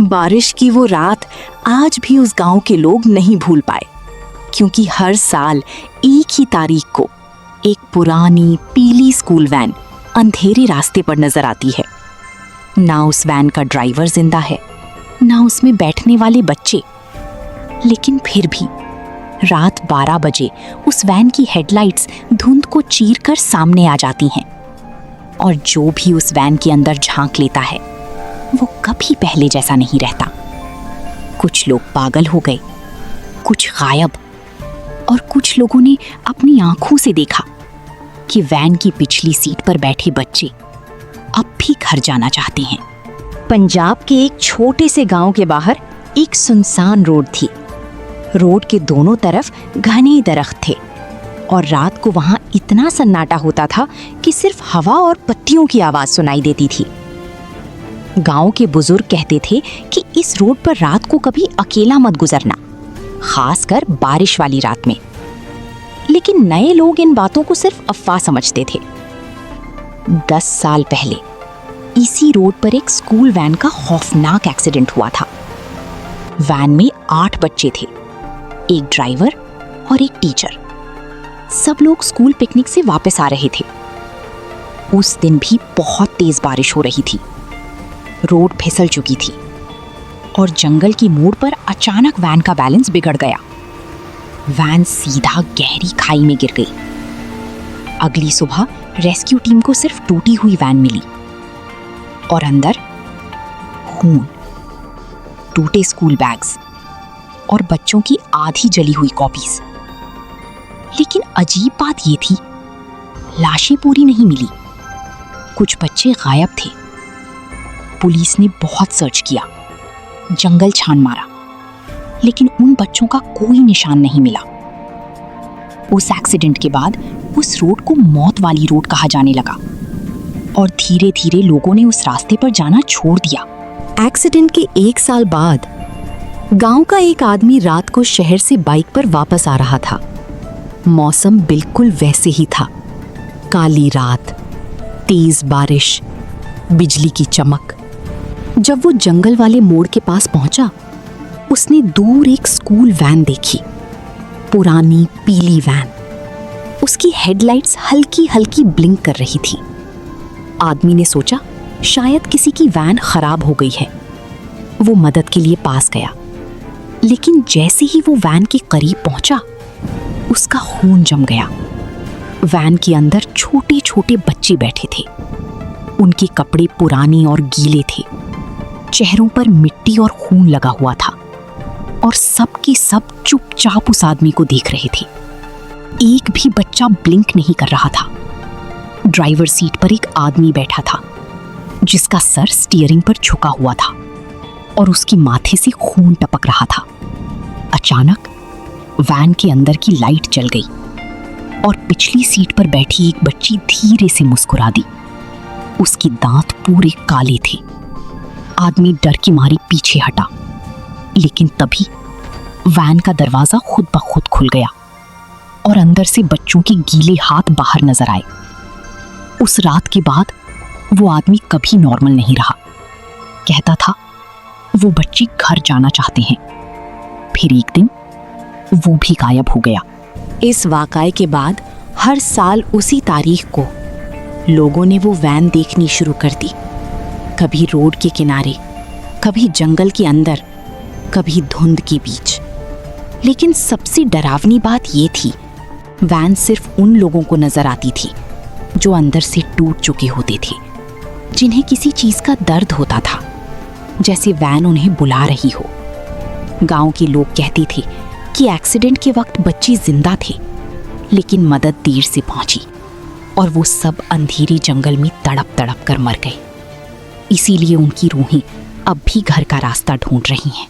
बारिश की वो रात आज भी उस गांव के लोग नहीं भूल पाए, क्योंकि हर साल एक ही तारीख को एक पुरानी पीली स्कूल वैन अंधेरे रास्ते पर नजर आती है। ना उस वैन का ड्राइवर जिंदा है, ना उसमें बैठने वाले बच्चे, लेकिन फिर भी रात 12 बजे उस वैन की हेडलाइट्स धुंध को चीरकर सामने आ जाती हैं, और जो भी उस वैन के अंदर झांक लेता है वो कभी पहले जैसा नहीं रहता। कुछ लोग पागल हो गए, कुछ गायब, और कुछ लोगों ने अपनी आंखों से देखा कि वैन की पिछली सीट पर बैठे बच्चे अब भी घर जाना चाहते हैं। पंजाब के एक छोटे से गांव के बाहर एक सुनसान रोड थी। रोड के दोनों तरफ घने दरख्त थे, और रात को वहां इतना सन्नाटा होता था कि सिर्फ हवा और पत्तियों की आवाज सुनाई देती थी। गांव के बुजुर्ग कहते थे कि इस रोड पर रात को कभी अकेला मत गुजरना, खासकर बारिश वाली रात में। लेकिन नए लोग इन बातों को सिर्फ अफवाह समझते थे। 10 साल पहले इसी रोड पर एक स्कूल वैन का खौफनाक एक्सीडेंट हुआ था। वैन में 8 बच्चे थे, एक ड्राइवर और एक टीचर। सब लोग स्कूल पिकनिक से वापस आ रहे थे। उस दिन भी बहुत तेज बारिश हो रही थी। रोड फिसल चुकी थी और जंगल की मोड़ पर अचानक वैन का बैलेंस बिगड़ गया। वैन सीधा गहरी खाई में गिर गई। अगली सुबह रेस्क्यू टीम को सिर्फ टूटी हुई वैन मिली, और अंदर खून, टूटे स्कूल बैग्स और बच्चों की आधी जली हुई कॉपीज। लेकिन अजीब बात ये थी, लाशें पूरी नहीं मिली। कुछ बच्चे गायब थे। पुलिस ने बहुत सर्च किया, जंगल छान मारा, लेकिन उन बच्चों का कोई निशान नहीं मिला। उस एक्सीडेंट के बाद उस रोड को मौत वाली रोड कहा जाने लगा, और धीरे धीरे लोगों ने उस रास्ते पर जाना छोड़ दिया। एक्सीडेंट के 1 साल बाद गांव का एक आदमी रात को शहर से बाइक पर वापस आ रहा था। मौसम बिल्कुल वैसे ही था। काली रात, तेज बारिश, बिजली की चमक। जब वो जंगल वाले मोड़ के पास पहुंचा, उसने दूर एक स्कूल वैन देखी, पुरानी पीली वैन। उसकी हेडलाइट्स हल्की हल्की ब्लिंक कर रही थी। आदमी ने सोचा शायद किसी की वैन खराब हो गई है। वो मदद के लिए पास गया, लेकिन जैसे ही वो वैन के करीब पहुंचा, उसका खून जम गया। वैन के अंदर छोटे छोटे बच्चे बैठे थे। उनके कपड़े पुराने और गीले थे, चेहरों पर मिट्टी और खून लगा हुआ था, और सब के सब चुपचाप उस आदमी को देख रहे थे। एक भी बच्चा ब्लिंक नहीं कर रहा था। ड्राइवर सीट पर एक आदमी बैठा था, जिसका सर स्टीयरिंग पर झुका हुआ था, और उसकी माथे से खून टपक रहा था। अचानक वैन के अंदर की लाइट जल गई, और पिछली सीट पर बैठी एक बच्ची धीरे से मुस्कुरा दी। उसके दांत पूरे काले थे। आदमी डर की मारी पीछे हटा, लेकिन तभी वैन का दरवाजा खुद ब खुद खुल गया, और अंदर से बच्चों के गीले हाथ बाहर नजर आए। उस रात के बाद वो आदमी कभी नॉर्मल नहीं रहा। कहता था वो बच्चे घर जाना चाहते हैं। फिर एक दिन वो भी गायब हो गया। इस वाकये के बाद हर साल उसी तारीख को लोगों ने वो वैन देखनी शुरू कर दी। कभी रोड के किनारे, कभी जंगल के अंदर, कभी धुंध के बीच। लेकिन सबसे डरावनी बात ये थी, वैन सिर्फ उन लोगों को नजर आती थी जो अंदर से टूट चुके होते थे, जिन्हें किसी चीज का दर्द होता था, जैसे वैन उन्हें बुला रही हो। गांव के लोग कहते थे कि एक्सीडेंट के वक्त बच्चे जिंदा थे, लेकिन मदद देर से पहुंची, और वो सब अंधेरे जंगल में तड़प तड़प कर मर गए। इसीलिए उनकी रूहें अब भी घर का रास्ता ढूंढ रही हैं।